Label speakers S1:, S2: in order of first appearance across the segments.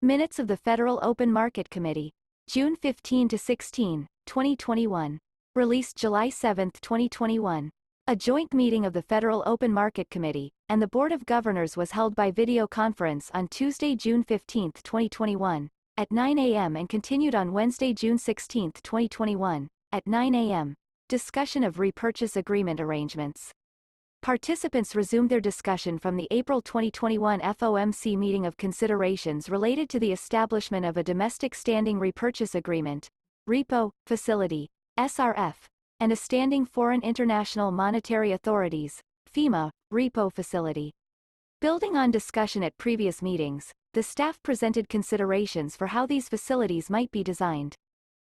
S1: Minutes of the Federal Open Market Committee. June 15 to 16, 2021. Released July 7, 2021. A joint meeting of the Federal Open Market Committee and the Board of Governors was held by video conference on Tuesday, June 15, 2021, at 9 a.m. and continued on Wednesday, June 16, 2021, at 9 a.m. Discussion of repurchase agreement arrangements. Participants resumed their discussion from the April 2021 FOMC meeting of considerations related to the establishment of a domestic standing repurchase agreement, repo, facility, SRF, and a standing foreign international monetary authorities, FIMA, repo facility. Building on discussion at previous meetings, the staff presented considerations for how these facilities might be designed.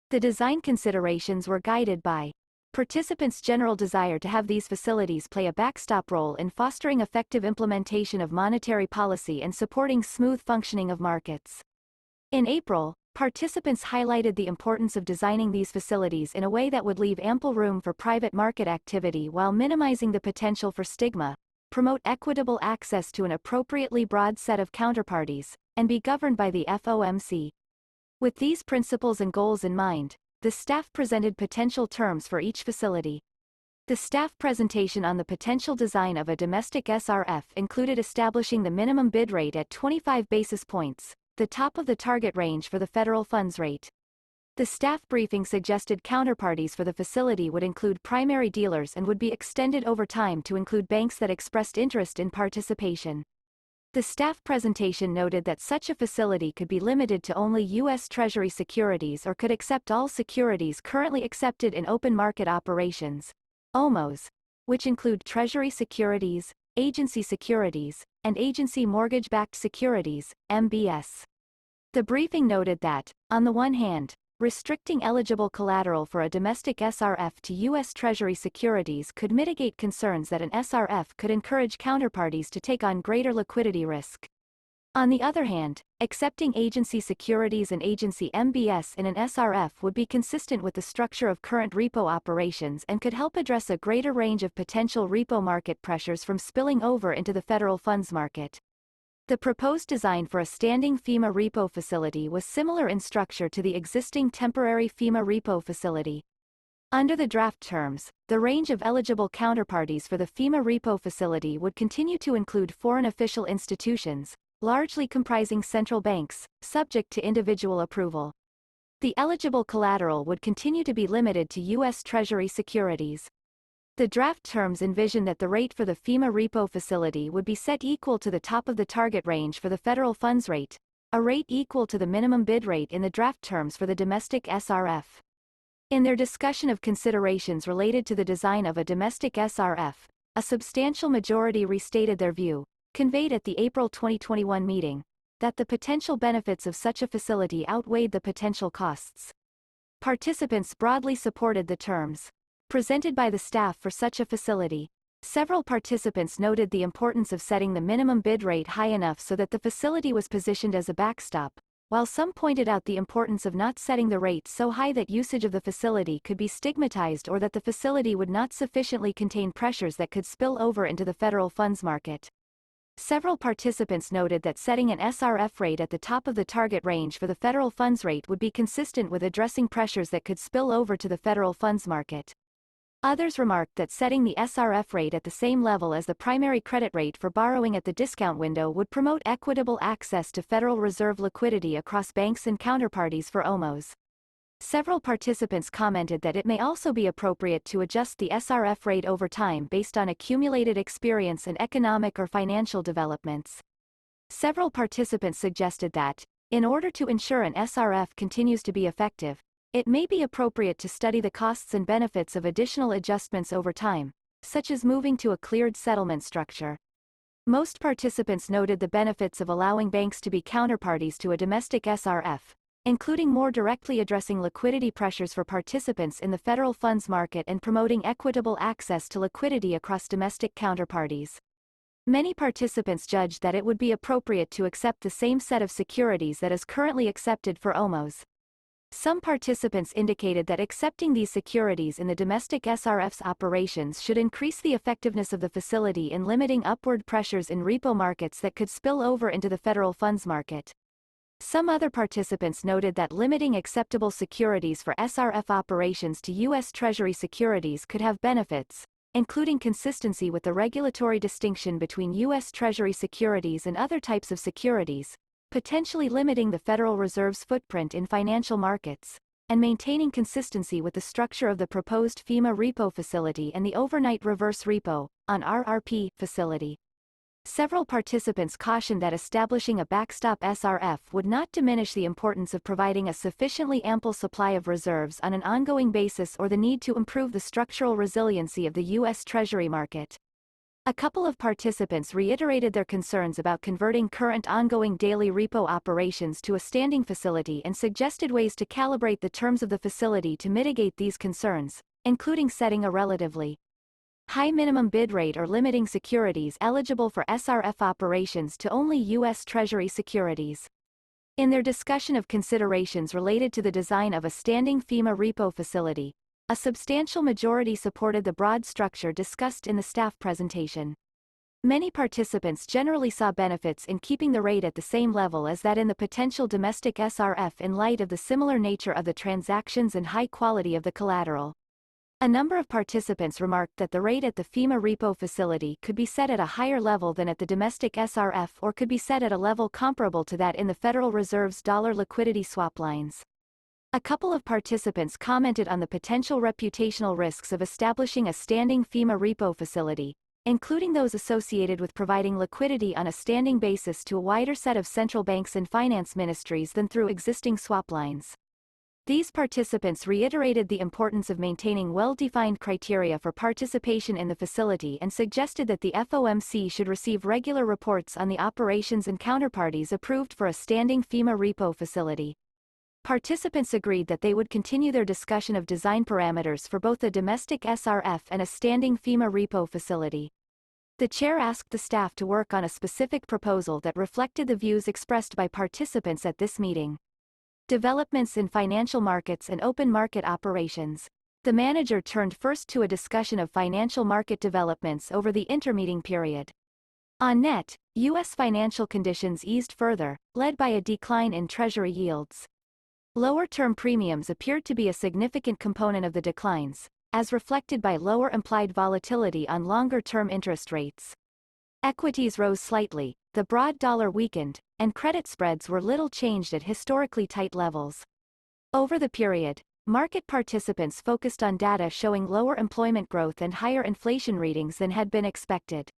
S1: The design considerations were guided by participants' general desire to have these facilities play a backstop role in fostering effective implementation of monetary policy and supporting smooth functioning of markets. In April, participants highlighted the importance of designing these facilities in a way that would leave ample room for private market activity while minimizing the potential for stigma, promote equitable access to an appropriately broad set of counterparties, and be governed by the FOMC. With these principles and goals in mind, the staff presented potential terms for each facility. The staff presentation on the potential design of a domestic SRF included establishing the minimum bid rate at 25 basis points, the top of the target range for the federal funds rate. The staff briefing suggested counterparties for the facility would include primary dealers and would be extended over time to include banks that expressed interest in participation. The staff presentation noted that such a facility could be limited to only U.S. Treasury securities or could accept all securities currently accepted in open market operations, OMOs, which include Treasury securities, agency securities, and agency mortgage-backed securities, MBS. The briefing noted that, on the one hand, restricting eligible collateral for a domestic SRF to U.S. Treasury securities could mitigate concerns that an SRF could encourage counterparties to take on greater liquidity risk. On the other hand, accepting agency securities and agency MBS in an SRF would be consistent with the structure of current repo operations and could help address a greater range of potential repo market pressures from spilling over into the federal funds market. The proposed design for a standing FIMA repo facility was similar in structure to the existing temporary FIMA repo facility. Under the draft terms, the range of eligible counterparties for the FIMA repo facility would continue to include foreign official institutions, largely comprising central banks, subject to individual approval. The eligible collateral would continue to be limited to U.S. Treasury securities. The draft terms envision that the rate for the FIMA repo facility would be set equal to the top of the target range for the federal funds rate, a rate equal to the minimum bid rate in the draft terms for the domestic SRF. In their discussion of considerations related to the design of a domestic SRF, a substantial majority restated their view, conveyed at the April 2021 meeting, that the potential benefits of such a facility outweighed the potential costs. Participants broadly supported the terms presented by the staff for such a facility. Several participants noted the importance of setting the minimum bid rate high enough so that the facility was positioned as a backstop, while some pointed out the importance of not setting the rate so high that usage of the facility could be stigmatized or that the facility would not sufficiently contain pressures that could spill over into the federal funds market. Several participants noted that setting an SRF rate at the top of the target range for the federal funds rate would be consistent with addressing pressures that could spill over to the federal funds market. Others remarked that setting the SRF rate at the same level as the primary credit rate for borrowing at the discount window would promote equitable access to Federal Reserve liquidity across banks and counterparties for OMOs. Several participants commented that it may also be appropriate to adjust the SRF rate over time based on accumulated experience and economic or financial developments. Several participants suggested that, in order to ensure an SRF continues to be effective, it may be appropriate to study the costs and benefits of additional adjustments over time, such as moving to a cleared settlement structure. Most participants noted the benefits of allowing banks to be counterparties to a domestic SRF, including more directly addressing liquidity pressures for participants in the federal funds market and promoting equitable access to liquidity across domestic counterparties. Many participants judged that it would be appropriate to accept the same set of securities that is currently accepted for OMOs. Some participants indicated that accepting these securities in the domestic SRF's operations should increase the effectiveness of the facility in limiting upward pressures in repo markets that could spill over into the federal funds market. Some other participants noted that limiting acceptable securities for SRF operations to U.S. Treasury securities could have benefits, including consistency with the regulatory distinction between U.S. Treasury securities and other types of securities, potentially limiting the Federal Reserve's footprint in financial markets, and maintaining consistency with the structure of the proposed FEMA repo facility and the overnight reverse repo, on RRP, facility. Several participants cautioned that establishing a backstop SRF would not diminish the importance of providing a sufficiently ample supply of reserves on an ongoing basis or the need to improve the structural resiliency of the U.S. Treasury market. A couple of participants reiterated their concerns about converting current ongoing daily repo operations to a standing facility and suggested ways to calibrate the terms of the facility to mitigate these concerns, including setting a relatively high minimum bid rate or limiting securities eligible for SRF operations to only U.S. Treasury securities. In their discussion of considerations related to the design of a standing FEMA repo facility, a substantial majority supported the broad structure discussed in the staff presentation. Many participants generally saw benefits in keeping the rate at the same level as that in the potential domestic SRF in light of the similar nature of the transactions and high quality of the collateral. A number of participants remarked that the rate at the FEMA repo facility could be set at a higher level than at the domestic SRF or could be set at a level comparable to that in the Federal Reserve's dollar liquidity swap lines. A couple of participants commented on the potential reputational risks of establishing a standing FEMA repo facility, including those associated with providing liquidity on a standing basis to a wider set of central banks and finance ministries than through existing swap lines. These participants reiterated the importance of maintaining well-defined criteria for participation in the facility and suggested that the FOMC should receive regular reports on the operations and counterparties approved for a standing FEMA repo facility. Participants agreed that they would continue their discussion of design parameters for both a domestic SRF and a standing FEMA repo facility. The chair asked the staff to work on a specific proposal that reflected the views expressed by participants at this meeting. Developments in financial markets and open market operations. The manager turned first to a discussion of financial market developments over the intermeeting period. On net, U.S. financial conditions eased further, led by a decline in Treasury yields. Lower term premiums appeared to be a significant component of the declines, as reflected by lower implied volatility on longer-term interest rates. Equities rose slightly, the broad dollar weakened, and credit spreads were little changed at historically tight levels. Over the period, market participants focused on data showing lower employment growth and higher inflation readings than had been expected.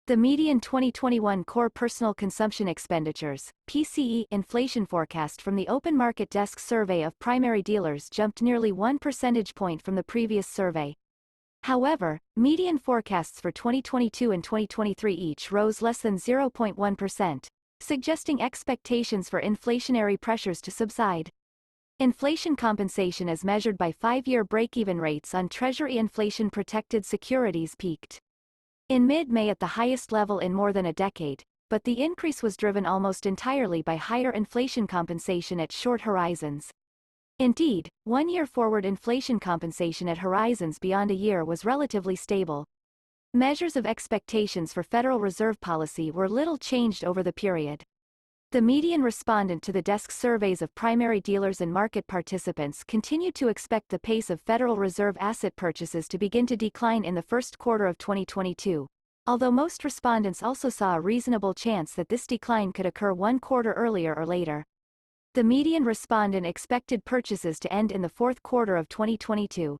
S1: The median 2021 core personal consumption expenditures (PCE) inflation forecast from the Open Market Desk survey of primary dealers jumped nearly 1 percentage point from the previous survey. However, median forecasts for 2022 and 2023 each rose less than 0.1%, suggesting expectations for inflationary pressures to subside. Inflation compensation as measured by 5-year break-even rates on Treasury inflation-protected securities peaked in mid-May at the highest level in more than a decade, but the increase was driven almost entirely by higher inflation compensation at short horizons. Indeed, 1-year forward inflation compensation at horizons beyond a year was relatively stable. Measures of expectations for Federal Reserve policy were little changed over the period. The median respondent to the desk surveys of primary dealers and market participants continued to expect the pace of Federal Reserve asset purchases to begin to decline in the first quarter of 2022, although most respondents also saw a reasonable chance that this decline could occur 1 quarter earlier or later. The median respondent expected purchases to end in the fourth quarter of 2022.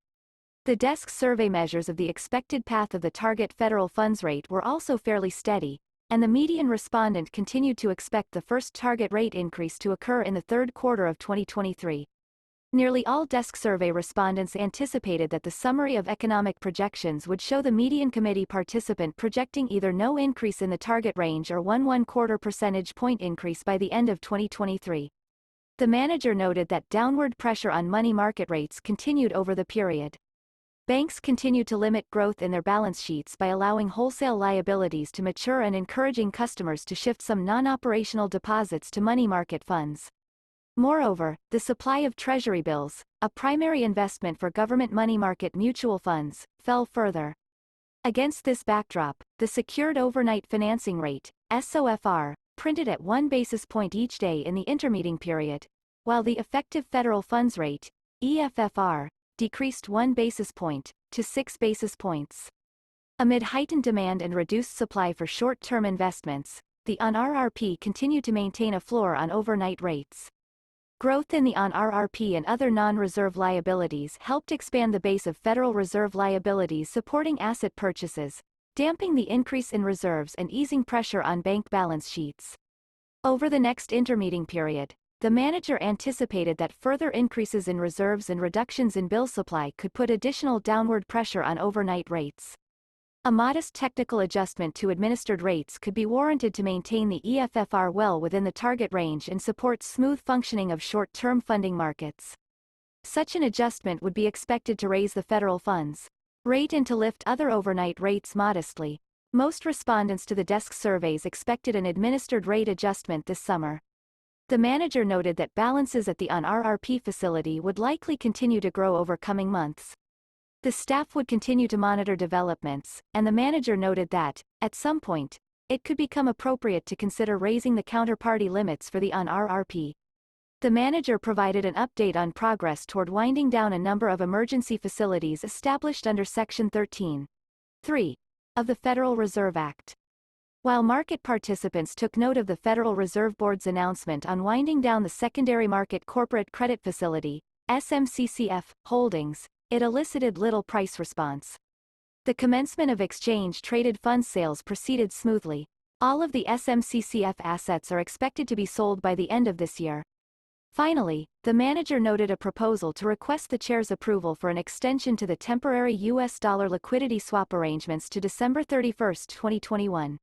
S1: The desk survey measures of the expected path of the target federal funds rate were also fairly steady, and the median respondent continued to expect the first target rate increase to occur in the third quarter of 2023. Nearly all desk survey respondents anticipated that the summary of economic projections would show the median committee participant projecting either no increase in the target range or 1/4 percentage point increase by the end of 2023. The manager noted that downward pressure on money market rates continued over the period. Banks continue to limit growth in their balance sheets by allowing wholesale liabilities to mature and encouraging customers to shift some non-operational deposits to money market funds. Moreover, the supply of Treasury bills, a primary investment for government money market mutual funds, fell further. Against this backdrop, the Secured Overnight Financing Rate, SOFR, printed at 1 basis point each day in the intermeeting period, while the effective federal funds rate, EFFR, decreased 1 basis point to 6 basis points. Amid heightened demand and reduced supply for short-term investments, the ON-RRP continued to maintain a floor on overnight rates. Growth in the ON-RRP and other non-reserve liabilities helped expand the base of Federal Reserve liabilities supporting asset purchases, damping the increase in reserves and easing pressure on bank balance sheets. Over the next intermeeting period, the manager anticipated that further increases in reserves and reductions in bill supply could put additional downward pressure on overnight rates. A modest technical adjustment to administered rates could be warranted to maintain the EFFR well within the target range and support smooth functioning of short-term funding markets. Such an adjustment would be expected to raise the federal funds rate and to lift other overnight rates modestly. Most respondents to the desk surveys expected an administered rate adjustment this summer. The manager noted that balances at the ON-RRP facility would likely continue to grow over coming months. The staff would continue to monitor developments, and the manager noted that, at some point, it could become appropriate to consider raising the counterparty limits for the ON-RRP. The manager provided an update on progress toward winding down a number of emergency facilities established under Section 13(3) of the Federal Reserve Act. While market participants took note of the Federal Reserve Board's announcement on winding down the Secondary Market Corporate Credit Facility, SMCCF, holdings, it elicited little price response. The commencement of exchange-traded fund sales proceeded smoothly. All of the SMCCF assets are expected to be sold by the end of this year. Finally, the manager noted a proposal to request the chair's approval for an extension to the temporary U.S. dollar liquidity swap arrangements to December 31, 2021.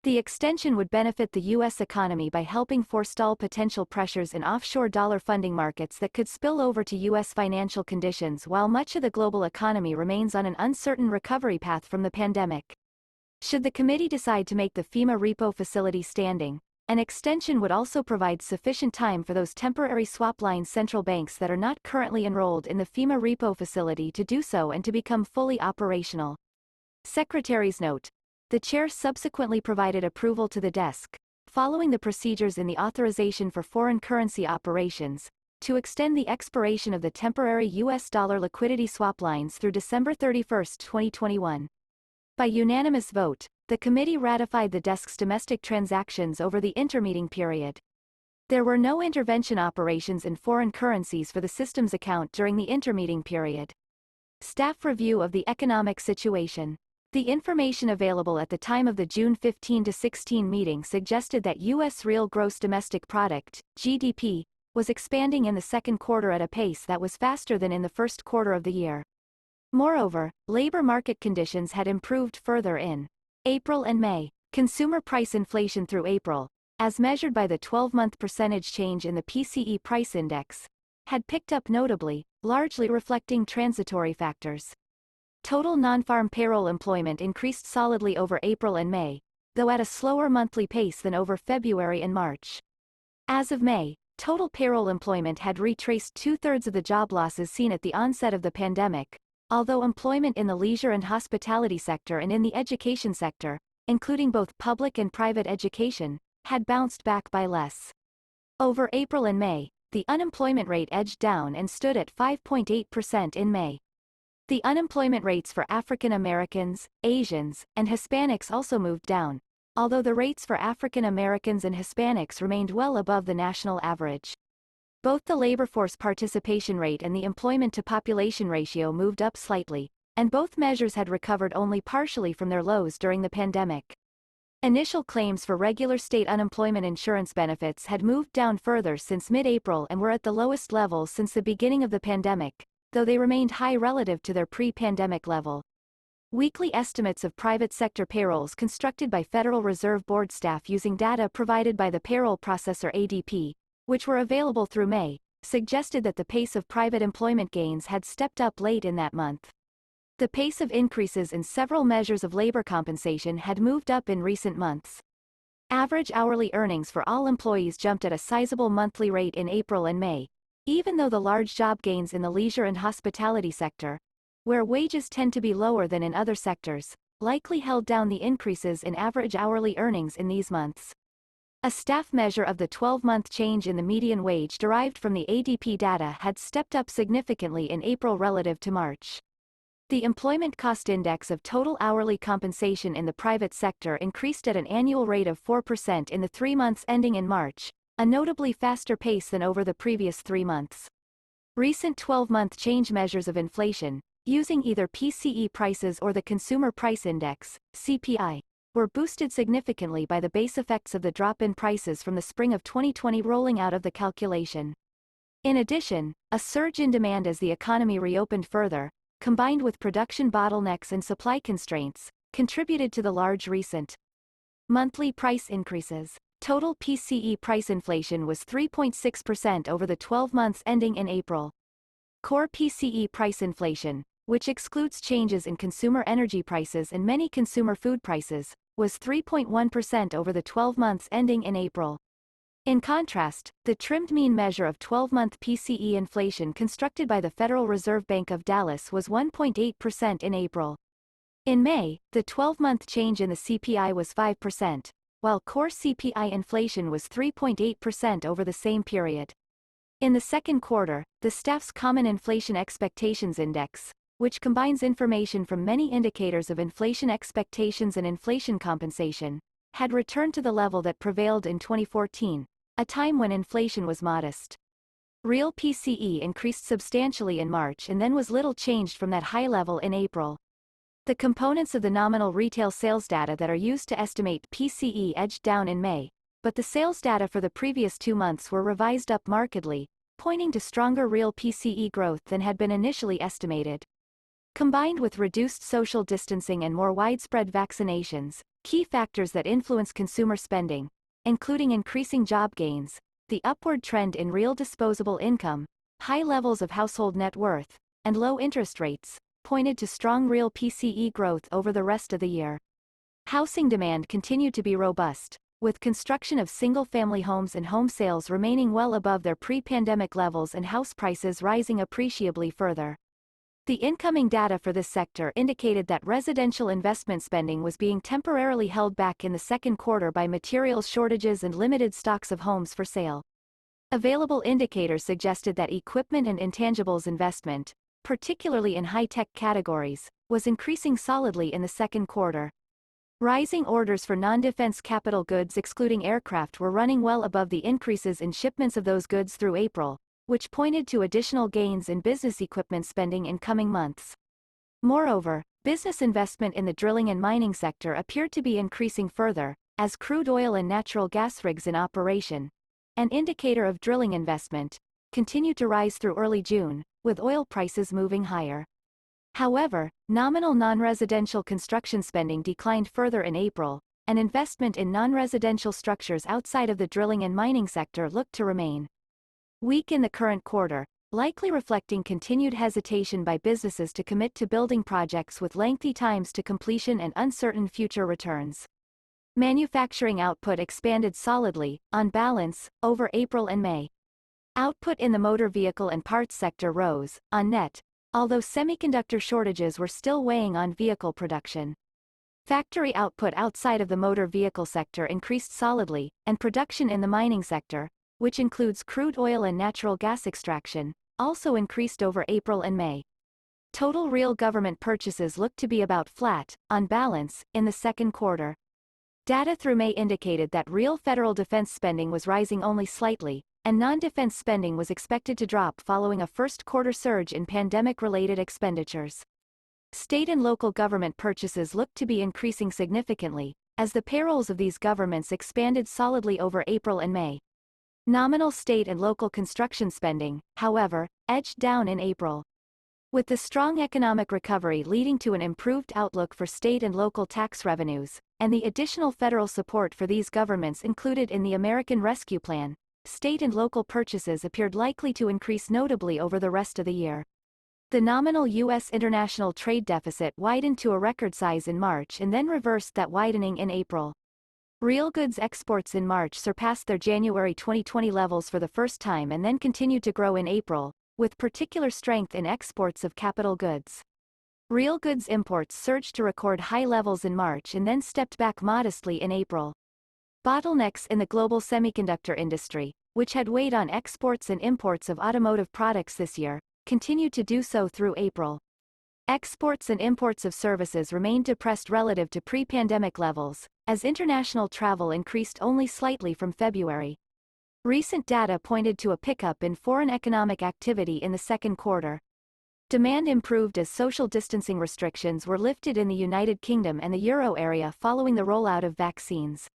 S1: The extension would benefit the U.S. economy by helping forestall potential pressures in offshore dollar funding markets that could spill over to U.S. financial conditions while much of the global economy remains on an uncertain recovery path from the pandemic. Should the committee decide to make the FEMA repo facility standing, an extension would also provide sufficient time for those temporary swapline central banks that are not currently enrolled in the FEMA repo facility to do so and to become fully operational. Secretary's note. The chair subsequently provided approval to the desk, following the procedures in the authorization for foreign currency operations, to extend the expiration of the temporary U.S. dollar liquidity swap lines through December 31, 2021. By unanimous vote, the committee ratified the desk's domestic transactions over the intermeeting period. There were no intervention operations in foreign currencies for the systems account during the intermeeting period. Staff review of the economic situation. The information available at the time of the June 15 to 16 meeting suggested that U.S. real gross domestic product, GDP, was expanding in the second quarter at a pace that was faster than in the first quarter of the year. Moreover, labor market conditions had improved further in April and May. Consumer price inflation through April, as measured by the 12-month percentage change in the PCE price index, had picked up notably, largely reflecting transitory factors. Total non-farm payroll employment increased solidly over April and May, though at a slower monthly pace than over February and March. As of May, total payroll employment had retraced two-thirds of the job losses seen at the onset of the pandemic, although employment in the leisure and hospitality sector and in the education sector, including both public and private education, had bounced back by less. Over April and May, the unemployment rate edged down and stood at 5.8% in May. The unemployment rates for African Americans, Asians, and Hispanics also moved down, although the rates for African Americans and Hispanics remained well above the national average. Both the labor force participation rate and the employment-to-population ratio moved up slightly, and both measures had recovered only partially from their lows during the pandemic. Initial claims for regular state unemployment insurance benefits had moved down further since mid-April and were at the lowest levels since the beginning of the pandemic, though they remained high relative to their pre-pandemic level. Weekly estimates of private sector payrolls constructed by Federal Reserve Board staff using data provided by the payroll processor ADP, which were available through May, suggested that the pace of private employment gains had stepped up late in that month. The pace of increases in several measures of labor compensation had moved up in recent months. Average hourly earnings for all employees jumped at a sizable monthly rate in April and May, even though the large job gains in the leisure and hospitality sector, where wages tend to be lower than in other sectors, likely held down the increases in average hourly earnings in these months. A staff measure of the 12-month change in the median wage derived from the ADP data had stepped up significantly in April relative to March. The Employment Cost Index of total hourly compensation in the private sector increased at an annual rate of 4% in the 3 months ending in March, a notably faster pace than over the previous 3 months. Recent 12-month change measures of inflation, using either PCE prices or the Consumer Price Index, CPI, were boosted significantly by the base effects of the drop in prices from the spring of 2020 rolling out of the calculation. In addition, a surge in demand as the economy reopened further, combined with production bottlenecks and supply constraints, contributed to the large recent monthly price increases. Total PCE price inflation was 3.6% over the 12 months ending in April. Core PCE price inflation, which excludes changes in consumer energy prices and many consumer food prices, was 3.1% over the 12 months ending in April. In contrast, the trimmed mean measure of 12-month PCE inflation constructed by the Federal Reserve Bank of Dallas was 1.8% in April. In May, the 12-month change in the CPI was 5%, while core CPI inflation was 3.8% over the same period. In the second quarter, the staff's Common Inflation Expectations Index, which combines information from many indicators of inflation expectations and inflation compensation, had returned to the level that prevailed in 2014, a time when inflation was modest. Real PCE increased substantially in March and then was little changed from that high level in April. The components of the nominal retail sales data that are used to estimate PCE edged down in May, but the sales data for the previous 2 months were revised up markedly, pointing to stronger real PCE growth than had been initially estimated. Combined with reduced social distancing and more widespread vaccinations, key factors that influence consumer spending, including increasing job gains, the upward trend in real disposable income, high levels of household net worth, and low interest rates, pointed to strong real PCE growth over the rest of the year. Housing demand continued to be robust, with construction of single-family homes and home sales remaining well above their pre-pandemic levels and house prices rising appreciably further. The incoming data for this sector indicated that residential investment spending was being temporarily held back in the second quarter by materials shortages and limited stocks of homes for sale. Available indicators suggested that equipment and intangibles investment, particularly in high-tech categories, was increasing solidly in the second quarter. Rising orders for non-defense capital goods excluding aircraft were running well above the increases in shipments of those goods through April, which pointed to additional gains in business equipment spending in coming months. Moreover, business investment in the drilling and mining sector appeared to be increasing further, as crude oil and natural gas rigs in operation, an indicator of drilling investment, continued to rise through early June, with oil prices moving higher. However, nominal non-residential construction spending declined further in April, and investment in non-residential structures outside of the drilling and mining sector looked to remain weak in the current quarter, likely reflecting continued hesitation by businesses to commit to building projects with lengthy times to completion and uncertain future returns. Manufacturing output expanded solidly, on balance, over April and May. Output in the motor vehicle and parts sector rose, on net, although semiconductor shortages were still weighing on vehicle production. Factory output outside of the motor vehicle sector increased solidly, and production in the mining sector, which includes crude oil and natural gas extraction, also increased over April and May. Total real government purchases looked to be about flat, on balance, in the second quarter. Data through May indicated that real federal defense spending was rising only slightly, and non-defense spending was expected to drop following a first-quarter surge in pandemic-related expenditures. State and local government purchases looked to be increasing significantly, as the payrolls of these governments expanded solidly over April and May. Nominal state and local construction spending, however, edged down in April. With the strong economic recovery leading to an improved outlook for state and local tax revenues, and the additional federal support for these governments included in the American Rescue Plan, state and local purchases appeared likely to increase notably over the rest of the year. The nominal U.S. international trade deficit widened to a record size in March and then reversed that widening in April. Real goods exports in March surpassed their January 2020 levels for the first time and then continued to grow in April, with particular strength in exports of capital goods. Real goods imports surged to record high levels in March and then stepped back modestly in April. Bottlenecks in the global semiconductor industry, which had weighed on exports and imports of automotive products this year, continued to do so through April. Exports and imports of services remained depressed relative to pre-pandemic levels, as international travel increased only slightly from February. Recent data pointed to a pickup in foreign economic activity in the second quarter. Demand improved as social distancing restrictions were lifted in the United Kingdom and the Euro area following the rollout of vaccines.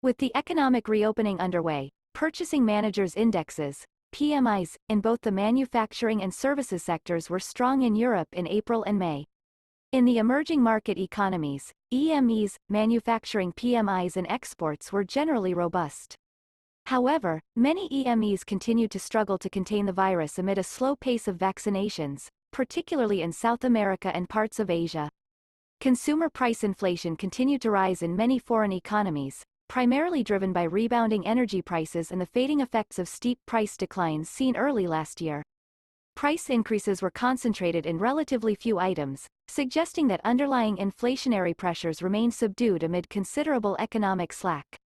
S1: With the economic reopening underway, purchasing managers' indexes, PMIs, in both the manufacturing and services sectors were strong in Europe in April and May. In the emerging market economies, EMEs, manufacturing PMIs and exports were generally robust. However, many EMEs continued to struggle to contain the virus amid a slow pace of vaccinations, particularly in South America and parts of Asia. Consumer price inflation continued to rise in many foreign economies, primarily driven by rebounding energy prices and the fading effects of steep price declines seen early last year. Price increases were concentrated in relatively few items, suggesting that underlying inflationary pressures remained subdued amid considerable economic slack.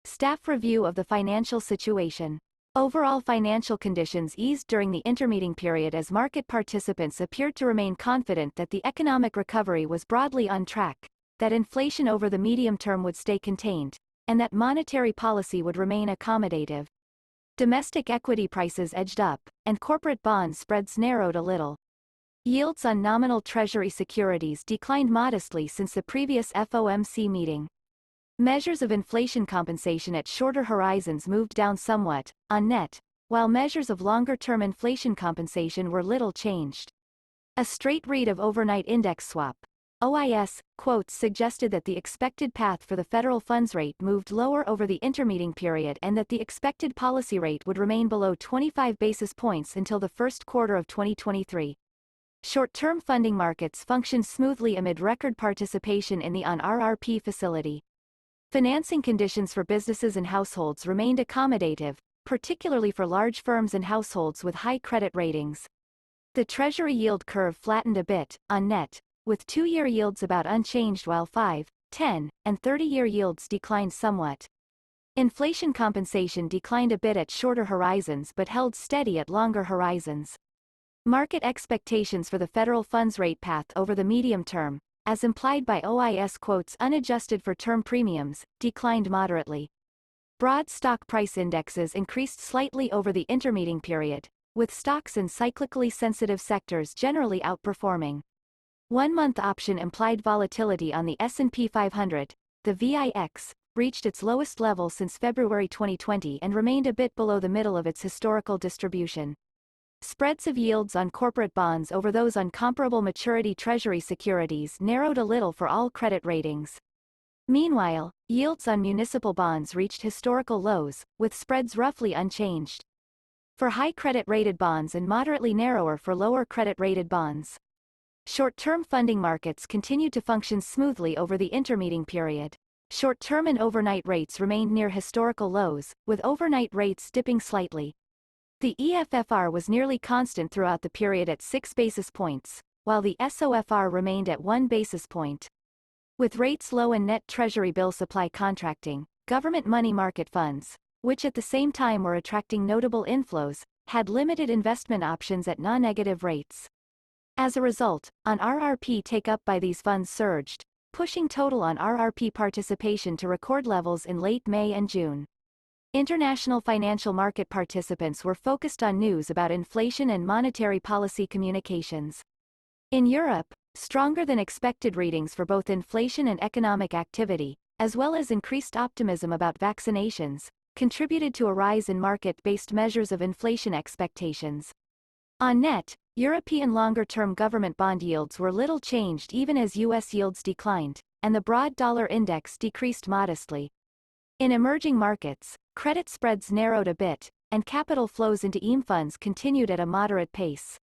S1: Staff review of the financial situation. Overall financial conditions eased during the intermeeting period as market participants appeared to remain confident that the economic recovery was broadly on track, that inflation over the medium term would stay contained, and that monetary policy would remain accommodative. Domestic equity prices edged up, and corporate bond spreads narrowed a little. Yields on nominal Treasury securities declined modestly since the previous FOMC meeting. Measures of inflation compensation at shorter horizons moved down somewhat, on net, while measures of longer-term inflation compensation were little changed. A straight read of overnight index swap OIS quotes suggested that the expected path for the federal funds rate moved lower over the intermeeting period and that the expected policy rate would remain below 25 basis points until the first quarter of 2023. Short-term funding markets functioned smoothly amid record participation in the ON-RRP facility. Financing conditions for businesses and households remained accommodative, particularly for large firms and households with high credit ratings. The Treasury yield curve flattened a bit, on net, with 2-year yields about unchanged while 5, 10, and 30-year yields declined somewhat. Inflation compensation declined a bit at shorter horizons but held steady at longer horizons. Market expectations for the federal funds rate path over the medium term, as implied by OIS quotes unadjusted for term premiums, declined moderately. Broad stock price indexes increased slightly over the intermeeting period, with stocks in cyclically sensitive sectors generally outperforming. One-month option implied volatility on the S&P 500, the VIX, reached its lowest level since February 2020 and remained a bit below the middle of its historical distribution. Spreads of yields on corporate bonds over those on comparable maturity Treasury securities narrowed a little for all credit ratings. Meanwhile, yields on municipal bonds reached historical lows, with spreads roughly unchanged. For high credit-rated bonds and moderately narrower for lower credit-rated bonds. Short-term funding markets continued to function smoothly over the intermeeting period. Short-term and overnight rates remained near historical lows, with overnight rates dipping slightly. The EFFR was nearly constant throughout the period at 6 basis points, while the SOFR remained at 1 basis point. With rates low and net Treasury bill supply contracting, government money market funds, which at the same time were attracting notable inflows, had limited investment options at non-negative rates. As a result, ON-RRP take-up by these funds surged, pushing total ON-RRP participation to record levels in late May and June. International financial market participants were focused on news about inflation and monetary policy communications. In Europe, stronger than expected readings for both inflation and economic activity, as well as increased optimism about vaccinations, contributed to a rise in market-based measures of inflation expectations. On net, European longer-term government bond yields were little changed even as U.S. yields declined, and the broad dollar index decreased modestly. In emerging markets, credit spreads narrowed a bit, and capital flows into EM funds continued at a moderate pace.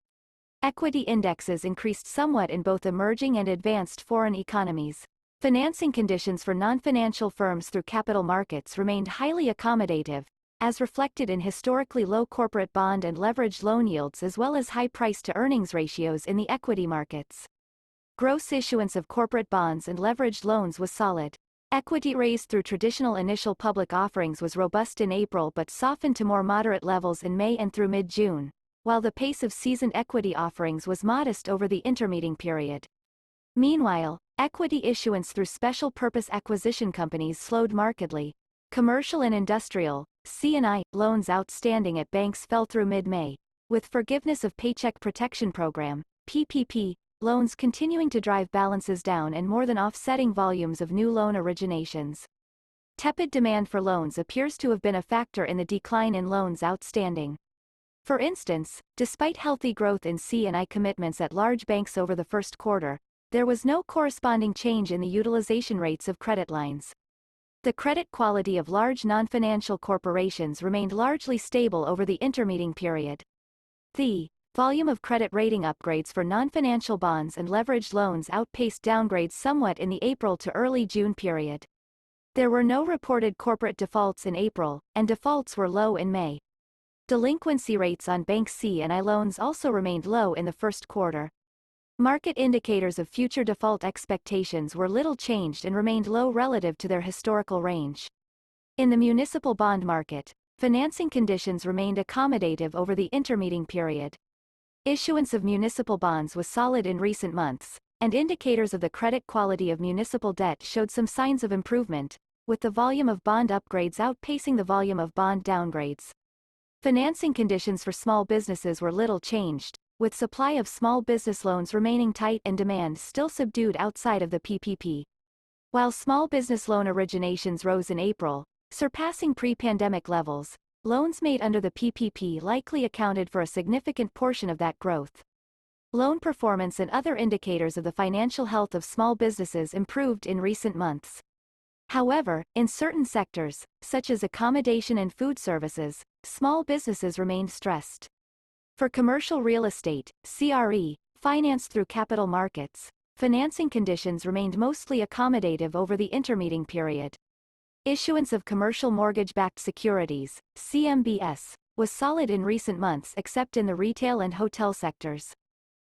S1: Equity indexes increased somewhat in both emerging and advanced foreign economies. Financing conditions for non-financial firms through capital markets remained highly accommodative, as reflected in historically low corporate bond and leveraged loan yields as well as high price-to-earnings ratios in the equity markets. Gross issuance of corporate bonds and leveraged loans was solid. Equity raised through traditional initial public offerings was robust in April but softened to more moderate levels in May and through mid-June, while the pace of seasoned equity offerings was modest over the intermeeting period. Meanwhile, equity issuance through special purpose acquisition companies slowed markedly. Commercial and industrial, C&I, loans outstanding at banks fell through mid-May, with forgiveness of Paycheck Protection Program, PPP, loans continuing to drive balances down and more than offsetting volumes of new loan originations. Tepid demand for loans appears to have been a factor in the decline in loans outstanding. For instance, despite healthy growth in C&I commitments at large banks over the first quarter, there was no corresponding change in the utilization rates of credit lines. The credit quality of large non-financial corporations remained largely stable over the intermeeting period. The volume of credit rating upgrades for non-financial bonds and leveraged loans outpaced downgrades somewhat in the April to early June period. There were no reported corporate defaults in April, and defaults were low in May. Delinquency rates on bank C&I loans also remained low in the first quarter. Market indicators of future default expectations were little changed and remained low relative to their historical range. In the municipal bond market, financing conditions remained accommodative over the intermeeting period. Issuance of municipal bonds was solid in recent months, and indicators of the credit quality of municipal debt showed some signs of improvement, with the volume of bond upgrades outpacing the volume of bond downgrades. Financing conditions for small businesses were little changed, with supply of small business loans remaining tight and demand still subdued outside of the PPP. While small business loan originations rose in April, surpassing pre-pandemic levels, loans made under the PPP likely accounted for a significant portion of that growth. Loan performance and other indicators of the financial health of small businesses improved in recent months. However, in certain sectors, such as accommodation and food services, small businesses remained stressed. For commercial real estate, CRE, financed through capital markets, financing conditions remained mostly accommodative over the intermeeting period. Issuance of commercial mortgage-backed securities, CMBS, was solid in recent months except in the retail and hotel sectors.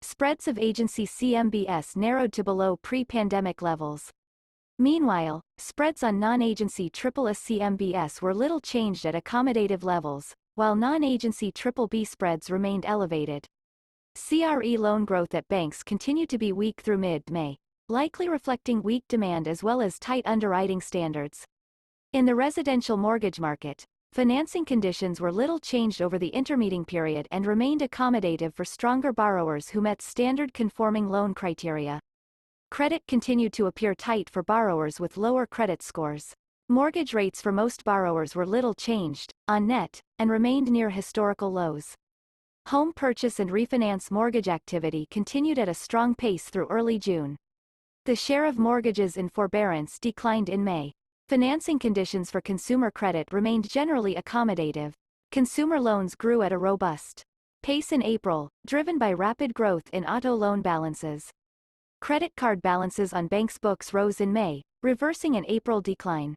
S1: Spreads of agency CMBS narrowed to below pre-pandemic levels. Meanwhile, spreads on non-agency AAA CMBS were little changed at accommodative levels, while non-agency BBB spreads remained elevated. CRE loan growth at banks continued to be weak through mid-May, likely reflecting weak demand as well as tight underwriting standards. In the residential mortgage market, financing conditions were little changed over the intermeeting period and remained accommodative for stronger borrowers who met standard conforming loan criteria. Credit continued to appear tight for borrowers with lower credit scores. Mortgage rates for most borrowers were little changed, on net, and remained near historical lows. Home purchase and refinance mortgage activity continued at a strong pace through early June. The share of mortgages in forbearance declined in May. Financing conditions for consumer credit remained generally accommodative. Consumer loans grew at a robust pace in April, driven by rapid growth in auto loan balances. Credit card balances on banks' books rose in May, reversing an April decline.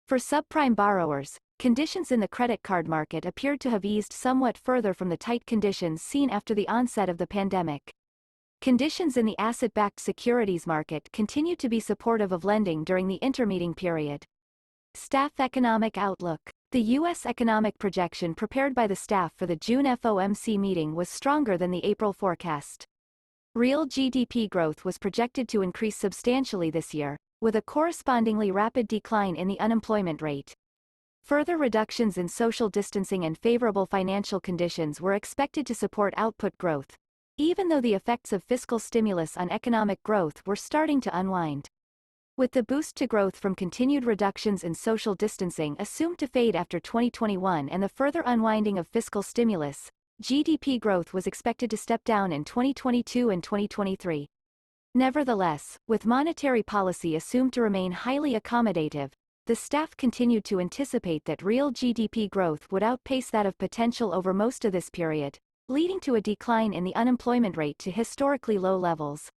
S1: For subprime borrowers, conditions in the credit card market appeared to have eased somewhat further from the tight conditions seen after the onset of the pandemic. Conditions in the asset-backed securities market continued to be supportive of lending during the intermeeting period. Staff Economic Outlook. The U.S. economic projection prepared by the staff for the June FOMC meeting was stronger than the April forecast. Real GDP growth was projected to increase substantially this year, with a correspondingly rapid decline in the unemployment rate. Further reductions in social distancing and favorable financial conditions were expected to support output growth, even though the effects of fiscal stimulus on economic growth were starting to unwind. With the boost to growth from continued reductions in social distancing assumed to fade after 2021 and the further unwinding of fiscal stimulus, GDP growth was expected to step down in 2022 and 2023. Nevertheless, with monetary policy assumed to remain highly accommodative, the staff continued to anticipate that real GDP growth would outpace that of potential over most of this period, leading to a decline in the unemployment rate to historically low levels.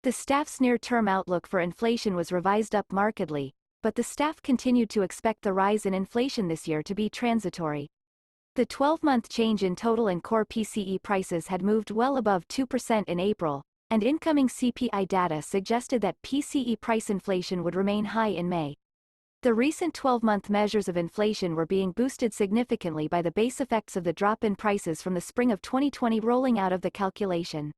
S1: The staff's near-term outlook for inflation was revised up markedly, but the staff continued to expect the rise in inflation this year to be transitory. The 12-month change in total and core PCE prices had moved well above 2% in April, and incoming CPI data suggested that PCE price inflation would remain high in May. The recent 12-month measures of inflation were being boosted significantly by the base effects of the drop in prices from the spring of 2020 rolling out of the calculation.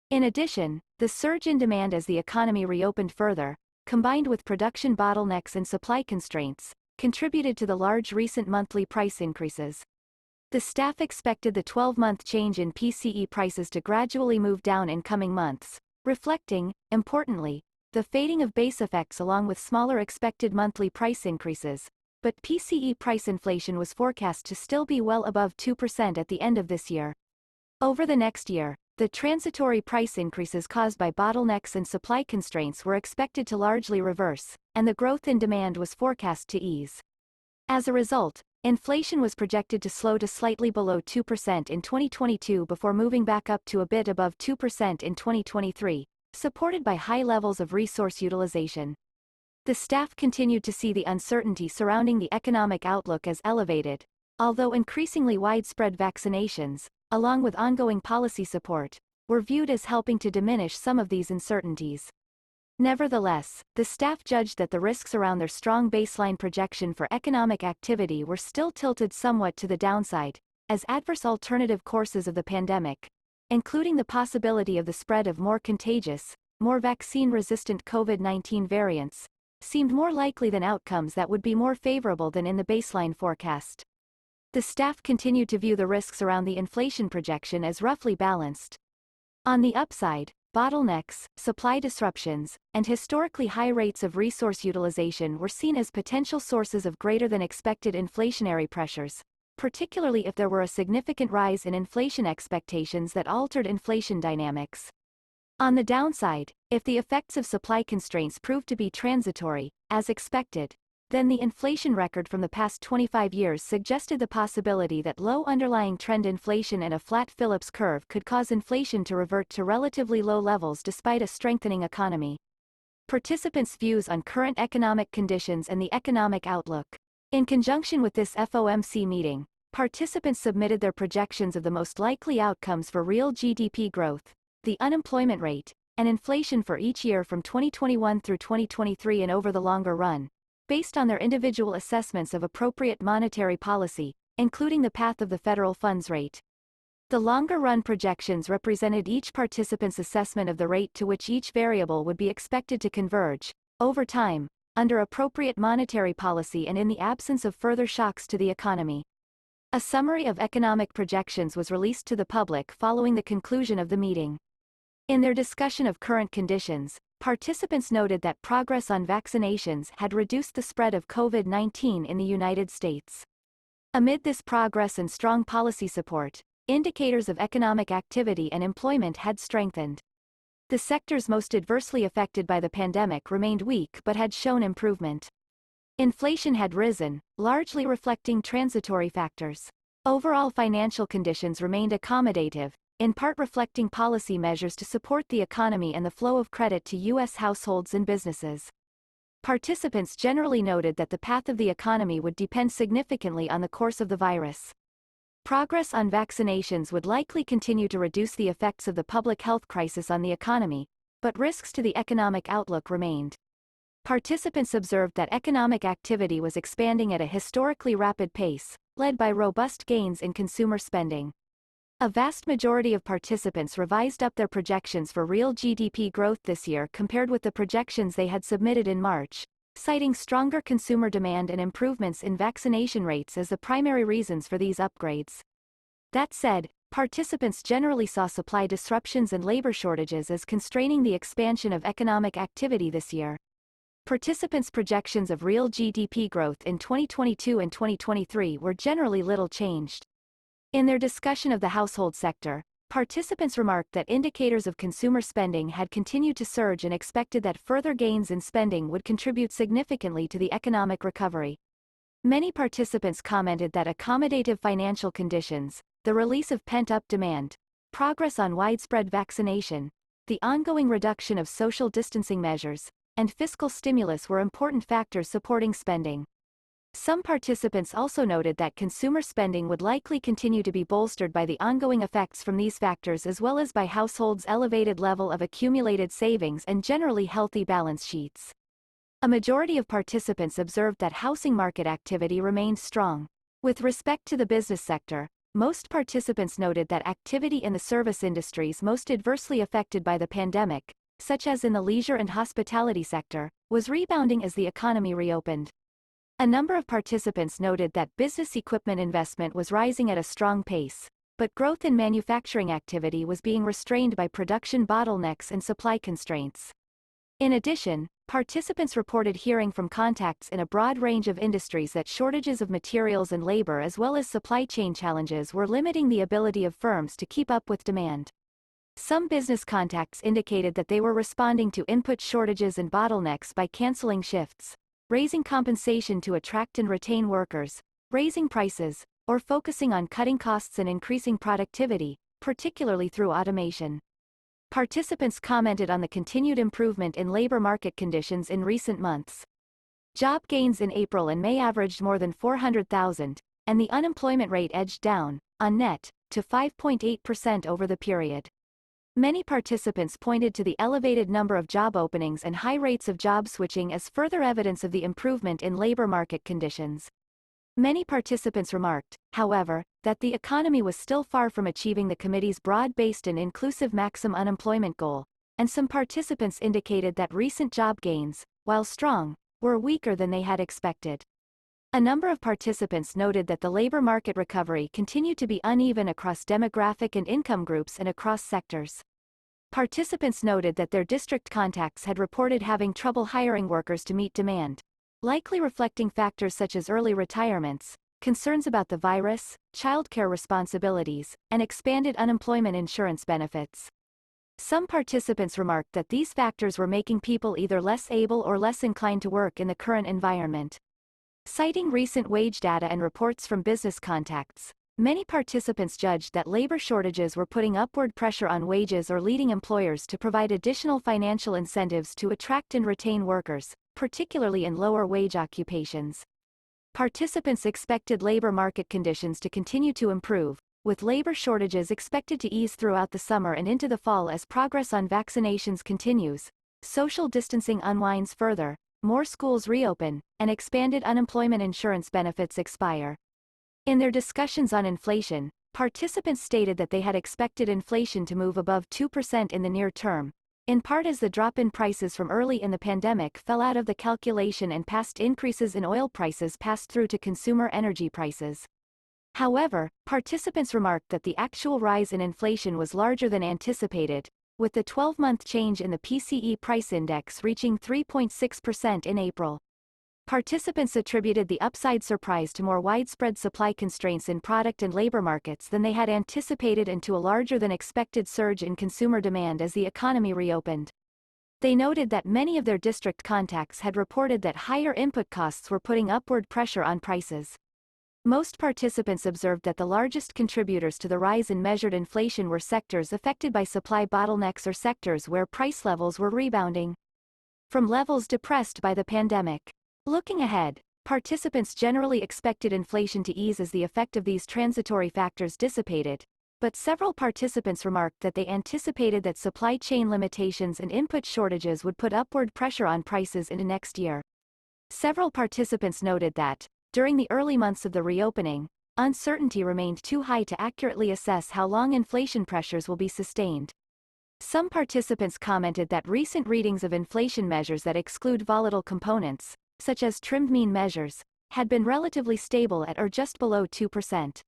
S1: In addition, the surge in demand as the economy reopened further, combined with production bottlenecks and supply constraints, contributed to the large recent monthly price increases. The staff expected the 12-month change in PCE prices to gradually move down in coming months, reflecting, importantly, the fading of base effects along with smaller expected monthly price increases, but PCE price inflation was forecast to still be well above 2% at the end of this year. Over the next year, the transitory price increases caused by bottlenecks and supply constraints were expected to largely reverse, and the growth in demand was forecast to ease. As a result, inflation was projected to slow to slightly below 2% in 2022 before moving back up to a bit above 2% in 2023. Supported by high levels of resource utilization. The staff continued to see the uncertainty surrounding the economic outlook as elevated, although increasingly widespread vaccinations, along with ongoing policy support, were viewed as helping to diminish some of these uncertainties. Nevertheless, the staff judged that the risks around their strong baseline projection for economic activity were still tilted somewhat to the downside, as adverse alternative courses of the pandemic, including the possibility of the spread of more contagious, more vaccine-resistant COVID-19 variants, seemed more likely than outcomes that would be more favorable than in the baseline forecast. The staff continued to view the risks around the inflation projection as roughly balanced. On the upside, bottlenecks, supply disruptions, and historically high rates of resource utilization were seen as potential sources of greater than expected inflationary pressures, particularly if there were a significant rise in inflation expectations that altered inflation dynamics. On the downside, if the effects of supply constraints proved to be transitory, as expected, then the inflation record from the past 25 years suggested the possibility that low underlying trend inflation and a flat Phillips curve could cause inflation to revert to relatively low levels despite a strengthening economy. Participants' views on current economic conditions and the economic outlook. In conjunction with this FOMC meeting, participants submitted their projections of the most likely outcomes for real GDP growth, the unemployment rate, and inflation for each year from 2021 through 2023 and over the longer run, based on their individual assessments of appropriate monetary policy, including the path of the federal funds rate. The longer-run projections represented each participant's assessment of the rate to which each variable would be expected to converge, over time, under appropriate monetary policy and in the absence of further shocks to the economy. A summary of economic projections was released to the public following the conclusion of the meeting. In their discussion of current conditions, participants noted that progress on vaccinations had reduced the spread of COVID-19 in the United States. Amid this progress and strong policy support, indicators of economic activity and employment had strengthened. The sectors most adversely affected by the pandemic remained weak but had shown improvement. Inflation had risen, largely reflecting transitory factors. Overall financial conditions remained accommodative, in part reflecting policy measures to support the economy and the flow of credit to U.S. households and businesses. Participants generally noted that the path of the economy would depend significantly on the course of the virus. Progress on vaccinations would likely continue to reduce the effects of the public health crisis on the economy, but risks to the economic outlook remained. Participants observed that economic activity was expanding at a historically rapid pace, led by robust gains in consumer spending. A vast majority of participants revised up their projections for real GDP growth this year compared with the projections they had submitted in March, citing stronger consumer demand and improvements in vaccination rates as the primary reasons for these upgrades. That said, participants generally saw supply disruptions and labor shortages as constraining the expansion of economic activity this year. Participants' projections of real GDP growth in 2022 and 2023 were generally little changed. In their discussion of the household sector, participants remarked that indicators of consumer spending had continued to surge and expected that further gains in spending would contribute significantly to the economic recovery. Many participants commented that accommodative financial conditions, the release of pent-up demand, progress on widespread vaccination, the ongoing reduction of social distancing measures, and fiscal stimulus were important factors supporting spending. Some participants also noted that consumer spending would likely continue to be bolstered by the ongoing effects from these factors as well as by households' elevated level of accumulated savings and generally healthy balance sheets. A majority of participants observed that housing market activity remained strong. With respect to the business sector, most participants noted that activity in the service industries most adversely affected by the pandemic, such as in the leisure and hospitality sector, was rebounding as the economy reopened. A number of participants noted that business equipment investment was rising at a strong pace, but growth in manufacturing activity was being restrained by production bottlenecks and supply constraints. In addition, participants reported hearing from contacts in a broad range of industries that shortages of materials and labor as well as supply chain challenges were limiting the ability of firms to keep up with demand. Some business contacts indicated that they were responding to input shortages and bottlenecks by canceling shifts, raising compensation to attract and retain workers, raising prices, or focusing on cutting costs and increasing productivity, particularly through automation. Participants commented on the continued improvement in labor market conditions in recent months. Job gains in April and May averaged more than 400,000, and the unemployment rate edged down, on net, to 5.8% over the period. Many participants pointed to the elevated number of job openings and high rates of job switching as further evidence of the improvement in labor market conditions. Many participants remarked, however, that the economy was still far from achieving the committee's broad-based and inclusive maximum unemployment goal, and some participants indicated that recent job gains, while strong, were weaker than they had expected. A number of participants noted that the labor market recovery continued to be uneven across demographic and income groups and across sectors. Participants noted that their district contacts had reported having trouble hiring workers to meet demand, likely reflecting factors such as early retirements, concerns about the virus, childcare responsibilities, and expanded unemployment insurance benefits. Some participants remarked that these factors were making people either less able or less inclined to work in the current environment. Citing recent wage data and reports from business contacts, many participants judged that labor shortages were putting upward pressure on wages or leading employers to provide additional financial incentives to attract and retain workers, particularly in lower wage occupations. Participants expected labor market conditions to continue to improve, with labor shortages expected to ease throughout the summer and into the fall as progress on vaccinations continues, social distancing unwinds further, more schools reopen, and expanded unemployment insurance benefits expire. In their discussions on inflation, participants stated that they had expected inflation to move above 2% in the near term, in part as the drop in prices from early in the pandemic fell out of the calculation and past increases in oil prices passed through to consumer energy prices. However, participants remarked that the actual rise in inflation was larger than anticipated, with the 12-month change in the PCE price index reaching 3.6% in April. Participants attributed the upside surprise to more widespread supply constraints in product and labor markets than they had anticipated and to a larger than expected surge in consumer demand as the economy reopened. They noted that many of their district contacts had reported that higher input costs were putting upward pressure on prices. Most participants observed that the largest contributors to the rise in measured inflation were sectors affected by supply bottlenecks or sectors where price levels were rebounding from levels depressed by the pandemic. Looking ahead, participants generally expected inflation to ease as the effect of these transitory factors dissipated, but several participants remarked that they anticipated that supply chain limitations and input shortages would put upward pressure on prices into next year. Several participants noted that, during the early months of the reopening, uncertainty remained too high to accurately assess how long inflation pressures will be sustained. Some participants commented that recent readings of inflation measures that exclude volatile components, such as trimmed mean measures, had been relatively stable at or just below 2%.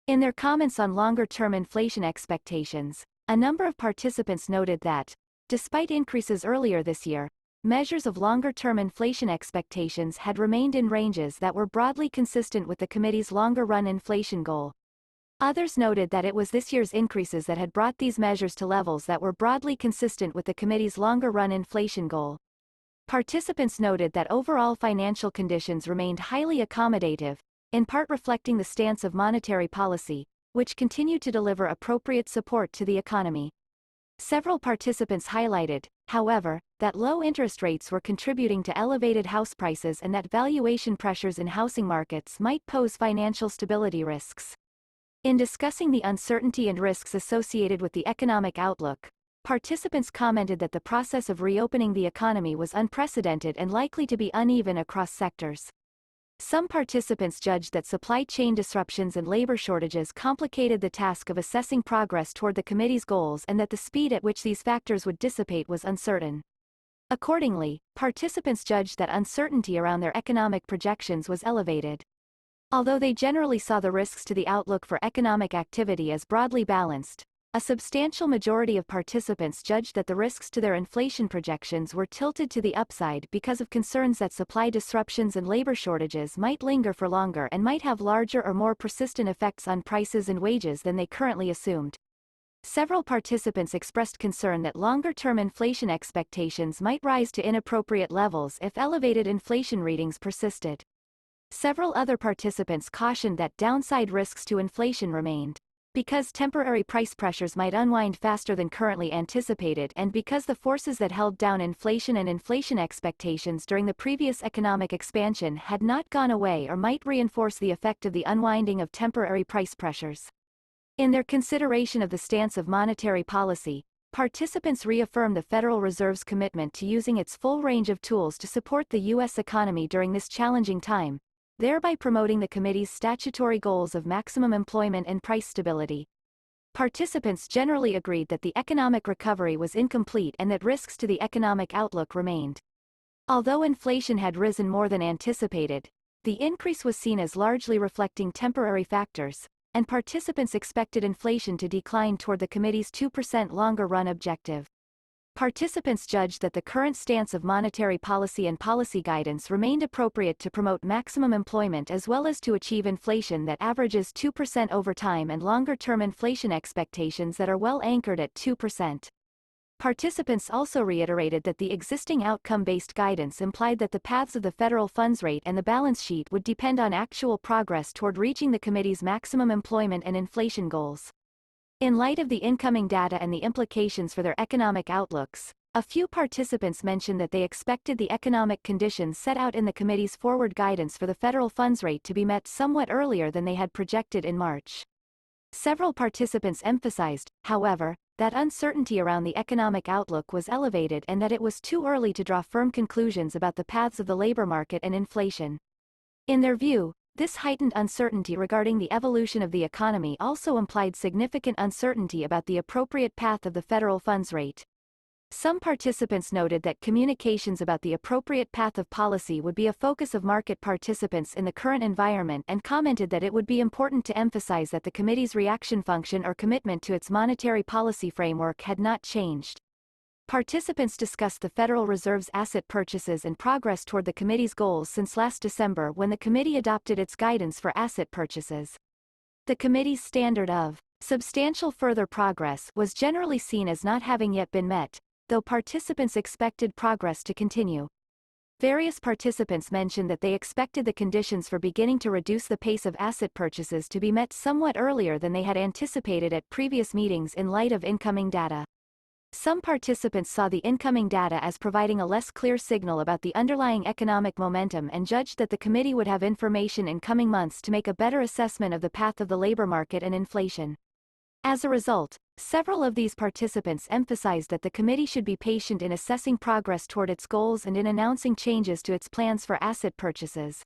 S1: In their comments on longer-term inflation expectations, a number of participants noted that, despite increases earlier this year, measures of longer-term inflation expectations had remained in ranges that were broadly consistent with the committee's longer-run inflation goal. Others noted that it was this year's increases that had brought these measures to levels that were broadly consistent with the committee's longer-run inflation goal. Participants noted that overall financial conditions remained highly accommodative, in part reflecting the stance of monetary policy, which continued to deliver appropriate support to the economy. Several participants highlighted, however, that low interest rates were contributing to elevated house prices and that valuation pressures in housing markets might pose financial stability risks. In discussing the uncertainty and risks associated with the economic outlook, participants commented that the process of reopening the economy was unprecedented and likely to be uneven across sectors. Some participants judged that supply chain disruptions and labor shortages complicated the task of assessing progress toward the committee's goals and that the speed at which these factors would dissipate was uncertain. Accordingly, participants judged that uncertainty around their economic projections was elevated. Although they generally saw the risks to the outlook for economic activity as broadly balanced, a substantial majority of participants judged that the risks to their inflation projections were tilted to the upside because of concerns that supply disruptions and labor shortages might linger for longer and might have larger or more persistent effects on prices and wages than they currently assumed. Several participants expressed concern that longer-term inflation expectations might rise to inappropriate levels if elevated inflation readings persisted. Several other participants cautioned that downside risks to inflation remained. Because temporary price pressures might unwind faster than currently anticipated and because the forces that held down inflation and inflation expectations during the previous economic expansion had not gone away or might reinforce the effect of the unwinding of temporary price pressures. In their consideration of the stance of monetary policy, participants reaffirmed the Federal Reserve's commitment to using its full range of tools to support the U.S. economy during this challenging time, thereby promoting the committee's statutory goals of maximum employment and price stability. Participants generally agreed that the economic recovery was incomplete and that risks to the economic outlook remained. Although inflation had risen more than anticipated, the increase was seen as largely reflecting temporary factors, and participants expected inflation to decline toward the committee's 2% longer-run objective. Participants judged that the current stance of monetary policy and policy guidance remained appropriate to promote maximum employment as well as to achieve inflation that averages 2% over time and longer-term inflation expectations that are well anchored at 2%. Participants also reiterated that the existing outcome-based guidance implied that the paths of the federal funds rate and the balance sheet would depend on actual progress toward reaching the committee's maximum employment and inflation goals. In light of the incoming data and the implications for their economic outlooks, a few participants mentioned that they expected the economic conditions set out in the committee's forward guidance for the federal funds rate to be met somewhat earlier than they had projected in March. Several participants emphasized, however, that uncertainty around the economic outlook was elevated and that it was too early to draw firm conclusions about the paths of the labor market and inflation. In their view, this heightened uncertainty regarding the evolution of the economy also implied significant uncertainty about the appropriate path of the federal funds rate. Some participants noted that communications about the appropriate path of policy would be a focus of market participants in the current environment and commented that it would be important to emphasize that the committee's reaction function or commitment to its monetary policy framework had not changed. Participants discussed the Federal Reserve's asset purchases and progress toward the committee's goals since last December when the committee adopted its guidance for asset purchases. The committee's standard of substantial further progress was generally seen as not having yet been met, though participants expected progress to continue. Various participants mentioned that they expected the conditions for beginning to reduce the pace of asset purchases to be met somewhat earlier than they had anticipated at previous meetings in light of incoming data. Some participants saw the incoming data as providing a less clear signal about the underlying economic momentum and judged that the committee would have information in coming months to make a better assessment of the path of the labor market and inflation. As a result, several of these participants emphasized that the committee should be patient in assessing progress toward its goals and in announcing changes to its plans for asset purchases.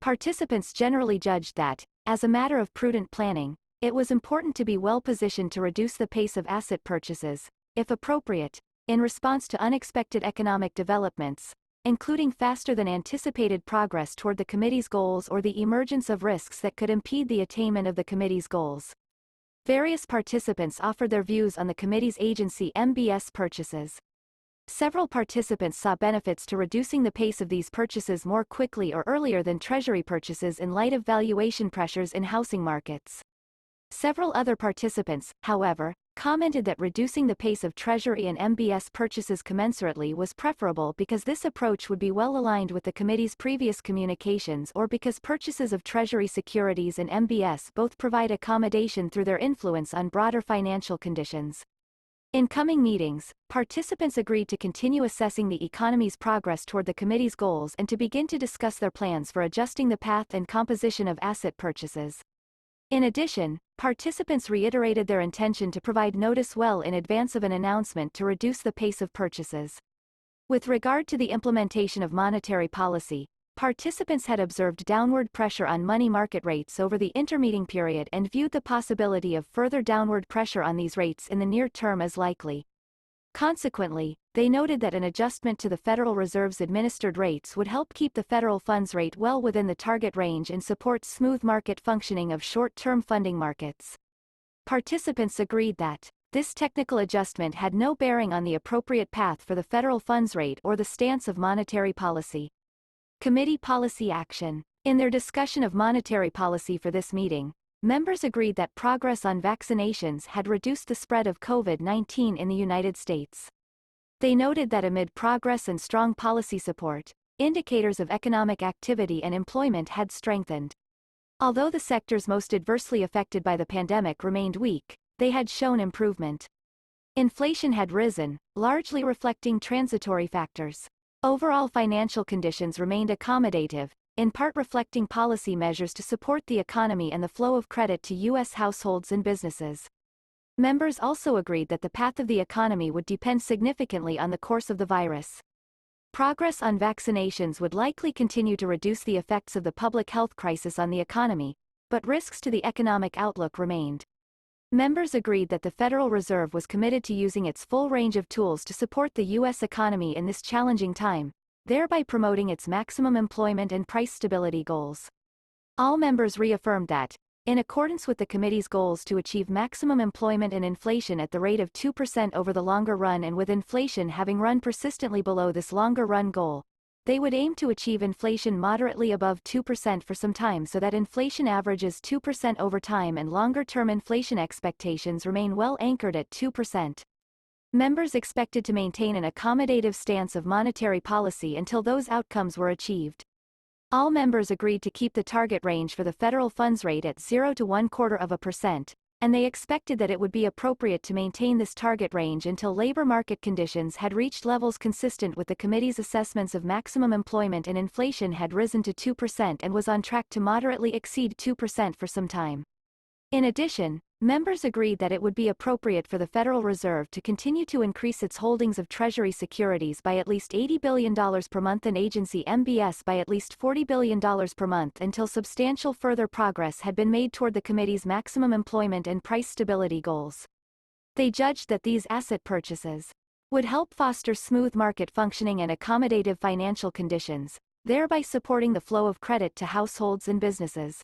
S1: Participants generally judged that, as a matter of prudent planning, it was important to be well positioned to reduce the pace of asset purchases, if appropriate, in response to unexpected economic developments, including faster than anticipated progress toward the committee's goals or the emergence of risks that could impede the attainment of the committee's goals. Various participants offered their views on the committee's agency MBS purchases. Several participants saw benefits to reducing the pace of these purchases more quickly or earlier than Treasury purchases in light of valuation pressures in housing markets. Several other participants, however, commented that reducing the pace of Treasury and MBS purchases commensurately was preferable because this approach would be well aligned with the committee's previous communications or because purchases of Treasury securities and MBS both provide accommodation through their influence on broader financial conditions. In coming meetings, participants agreed to continue assessing the economy's progress toward the committee's goals and to begin to discuss their plans for adjusting the path and composition of asset purchases. In addition, participants reiterated their intention to provide notice well in advance of an announcement to reduce the pace of purchases. With regard to the implementation of monetary policy, participants had observed downward pressure on money market rates over the intermeeting period and viewed the possibility of further downward pressure on these rates in the near term as likely. Consequently, they noted that an adjustment to the Federal Reserve's administered rates would help keep the federal funds rate well within the target range and support smooth market functioning of short-term funding markets. Participants agreed that this technical adjustment had no bearing on the appropriate path for the federal funds rate or the stance of monetary policy. Committee policy action. In their discussion of monetary policy for this meeting, members agreed that progress on vaccinations had reduced the spread of COVID-19 in the United States. They noted that amid progress and strong policy support, indicators of economic activity and employment had strengthened. Although the sectors most adversely affected by the pandemic remained weak, they had shown improvement. Inflation had risen, largely reflecting transitory factors. Overall financial conditions remained accommodative, in part reflecting policy measures to support the economy and the flow of credit to U.S. households and businesses. Members also agreed that the path of the economy would depend significantly on the course of the virus. Progress on vaccinations would likely continue to reduce the effects of the public health crisis on the economy, but risks to the economic outlook remained. Members agreed that the Federal Reserve was committed to using its full range of tools to support the U.S. economy in this challenging time, thereby promoting its maximum employment and price stability goals. All members reaffirmed that, in accordance with the committee's goals to achieve maximum employment and inflation at the rate of 2% over the longer run and with inflation having run persistently below this longer run goal, they would aim to achieve inflation moderately above 2% for some time so that inflation averages 2% over time and longer-term inflation expectations remain well anchored at 2%. Members expected to maintain an accommodative stance of monetary policy until those outcomes were achieved. All members agreed to keep the target range for the federal funds rate at 0 to 0.25%, and they expected that it would be appropriate to maintain this target range until labor market conditions had reached levels consistent with the committee's assessments of maximum employment and inflation had risen to 2% and was on track to moderately exceed 2% for some time. In addition, members agreed that it would be appropriate for the Federal Reserve to continue to increase its holdings of Treasury securities by at least $80 billion per month and agency MBS by at least $40 billion per month until substantial further progress had been made toward the committee's maximum employment and price stability goals. They judged that these asset purchases would help foster smooth market functioning and accommodative financial conditions, thereby supporting the flow of credit to households and businesses.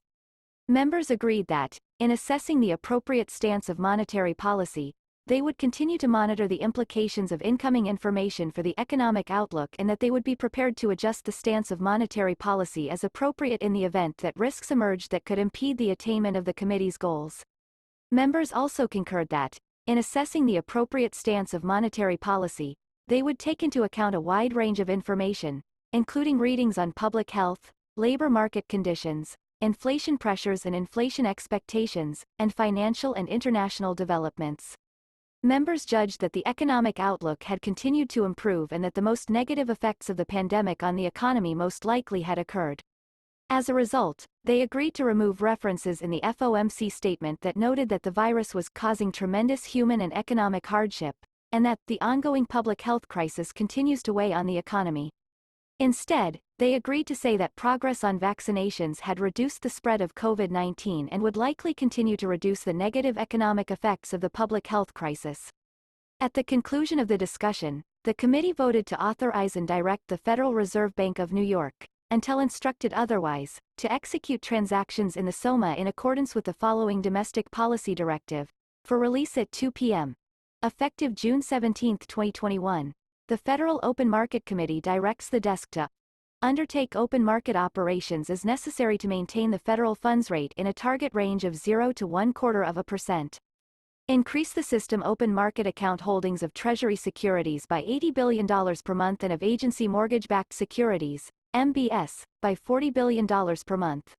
S1: Members agreed that, in assessing the appropriate stance of monetary policy, they would continue to monitor the implications of incoming information for the economic outlook and that they would be prepared to adjust the stance of monetary policy as appropriate in the event that risks emerged that could impede the attainment of the committee's goals. Members also concurred that, in assessing the appropriate stance of monetary policy, they would take into account a wide range of information, including readings on public health, labor market conditions, inflation pressures and inflation expectations, and financial and international developments. Members judged that the economic outlook had continued to improve and that the most negative effects of the pandemic on the economy most likely had occurred. As a result, they agreed to remove references in the FOMC statement that noted that the virus was causing tremendous human and economic hardship, and that the ongoing public health crisis continues to weigh on the economy. Instead, they agreed to say that progress on vaccinations had reduced the spread of COVID-19 and would likely continue to reduce the negative economic effects of the public health crisis. At the conclusion of the discussion, the committee voted to authorize and direct the Federal Reserve Bank of New York, until instructed otherwise, to execute transactions in the SOMA in accordance with the following domestic policy directive, for release at 2 p.m. Effective June 17, 2021. The Federal Open Market Committee directs the desk to undertake open market operations as necessary to maintain the federal funds rate in a target range of 0 to 0.25%. Increase the system open market account holdings of Treasury securities by $80 billion per month and of agency mortgage-backed securities, MBS, by $40 billion per month.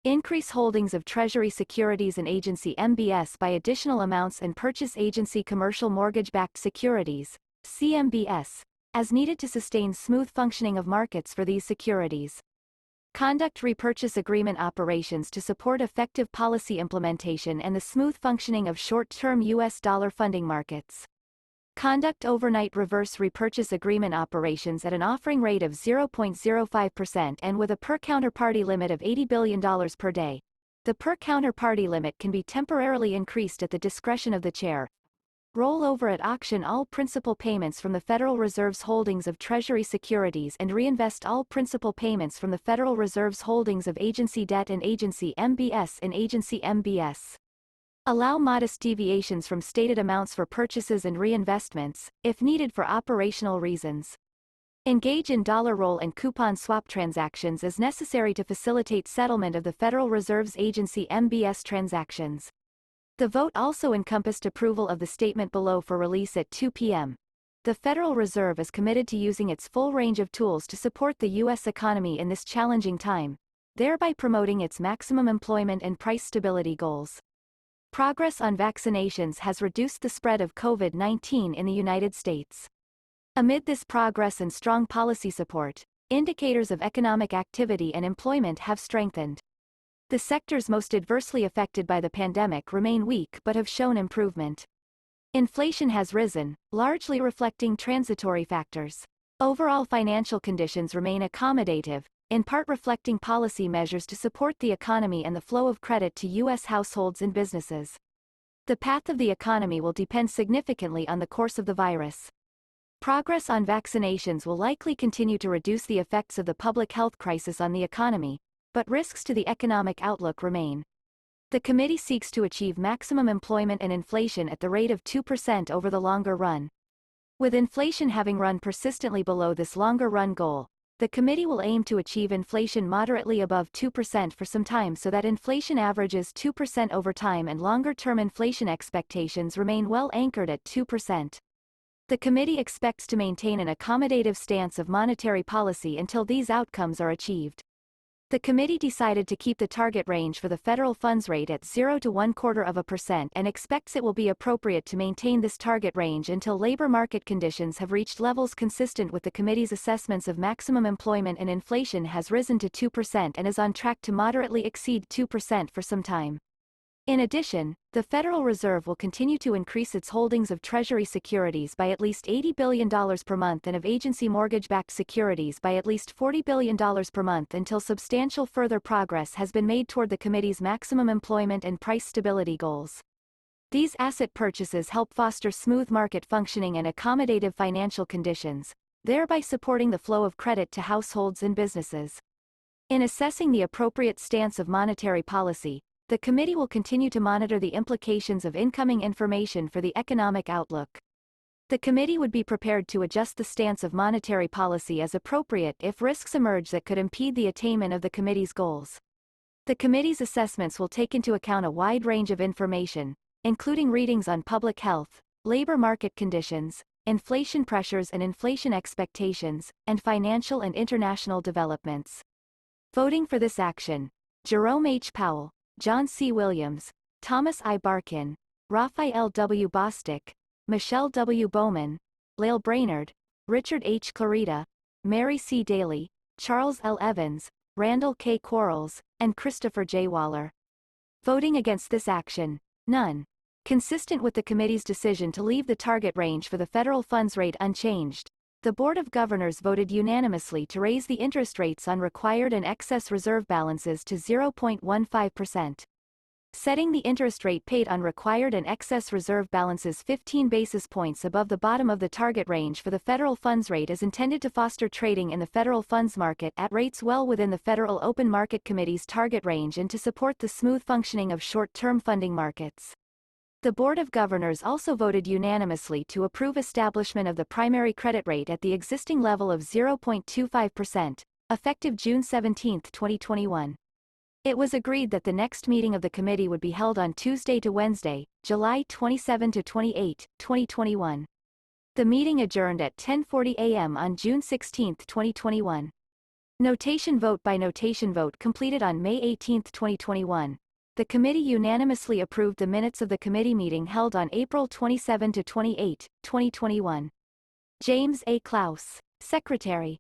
S1: Increase holdings of Treasury securities and Agency MBS by additional amounts and purchase Agency Commercial Mortgage-Backed Securities, CMBS, as needed to sustain smooth functioning of markets for these securities. Conduct repurchase agreement operations to support effective policy implementation and the smooth functioning of short-term U.S. dollar funding markets. Conduct overnight reverse repurchase agreement operations at an offering rate of 0.05% and with a per-counterparty limit of $80 billion per day. The per-counterparty limit can be temporarily increased at the discretion of the chair. Roll over at auction all principal payments from the Federal Reserve's holdings of Treasury securities and reinvest all principal payments from the Federal Reserve's holdings of agency debt and Agency MBS in Agency MBS. Allow modest deviations from stated amounts for purchases and reinvestments, if needed for operational reasons. Engage in dollar roll and coupon swap transactions as necessary to facilitate settlement of the Federal Reserve's Agency MBS transactions. The vote also encompassed approval of the statement below for release at 2 p.m. The Federal Reserve is committed to using its full range of tools to support the U.S. economy in this challenging time, thereby promoting its maximum employment and price stability goals. Progress on vaccinations has reduced the spread of COVID-19 in the United States. Amid this progress and strong policy support, indicators of economic activity and employment have strengthened. The sectors most adversely affected by the pandemic remain weak but have shown improvement. Inflation has risen, largely reflecting transitory factors. Overall financial conditions remain accommodative, in part reflecting policy measures to support the economy and the flow of credit to U.S. households and businesses. The path of the economy will depend significantly on the course of the virus. Progress on vaccinations will likely continue to reduce the effects of the public health crisis on the economy, but risks to the economic outlook remain. The committee seeks to achieve maximum employment and inflation at the rate of 2% over the longer run. With inflation having run persistently below this longer run goal, the committee will aim to achieve inflation moderately above 2% for some time so that inflation averages 2% over time and longer-term inflation expectations remain well anchored at 2%. The committee expects to maintain an accommodative stance of monetary policy until these outcomes are achieved. The committee decided to keep the target range for the federal funds rate at 0 to 0.25% and expects it will be appropriate to maintain this target range until labor market conditions have reached levels consistent with the committee's assessments of maximum employment and inflation has risen to 2% and is on track to moderately exceed 2% for some time. In addition, the Federal Reserve will continue to increase its holdings of Treasury securities by at least $80 billion per month and of agency mortgage-backed securities by at least $40 billion per month until substantial further progress has been made toward the committee's maximum employment and price stability goals. These asset purchases help foster smooth market functioning and accommodative financial conditions, thereby supporting the flow of credit to households and businesses. In assessing the appropriate stance of monetary policy, the committee will continue to monitor the implications of incoming information for the economic outlook. The committee would be prepared to adjust the stance of monetary policy as appropriate if risks emerge that could impede the attainment of the committee's goals. The committee's assessments will take into account a wide range of information, including readings on public health, labor market conditions, inflation pressures and inflation expectations, and financial and international developments. Voting for this action: Jerome H. Powell, John C. Williams, Thomas I. Barkin, Raphael W. Bostic, Michelle W. Bowman, Lael Brainerd, Richard H. Clarita, Mary C. Daly, Charles L. Evans, Randall K. Quarles, and Christopher J. Waller. Voting against this action: none. Consistent with the committee's decision to leave the target range for the federal funds rate unchanged, the Board of Governors voted unanimously to raise the interest rates on required and excess reserve balances to 0.15%. Setting the interest rate paid on required and excess reserve balances 15 basis points above the bottom of the target range for the federal funds rate is intended to foster trading in the federal funds market at rates well within the Federal Open Market Committee's target range and to support the smooth functioning of short-term funding markets. The Board of Governors also voted unanimously to approve establishment of the primary credit rate at the existing level of 0.25%, effective June 17, 2021. It was agreed that the next meeting of the committee would be held on Tuesday to Wednesday, July 27 to 28, 2021. The meeting adjourned at 10:40 a.m. on June 16, 2021. Notation vote by notation vote completed on May 18, 2021. The committee unanimously approved the minutes of the committee meeting held on April 27 to 28, 2021. James A. Klaus, Secretary.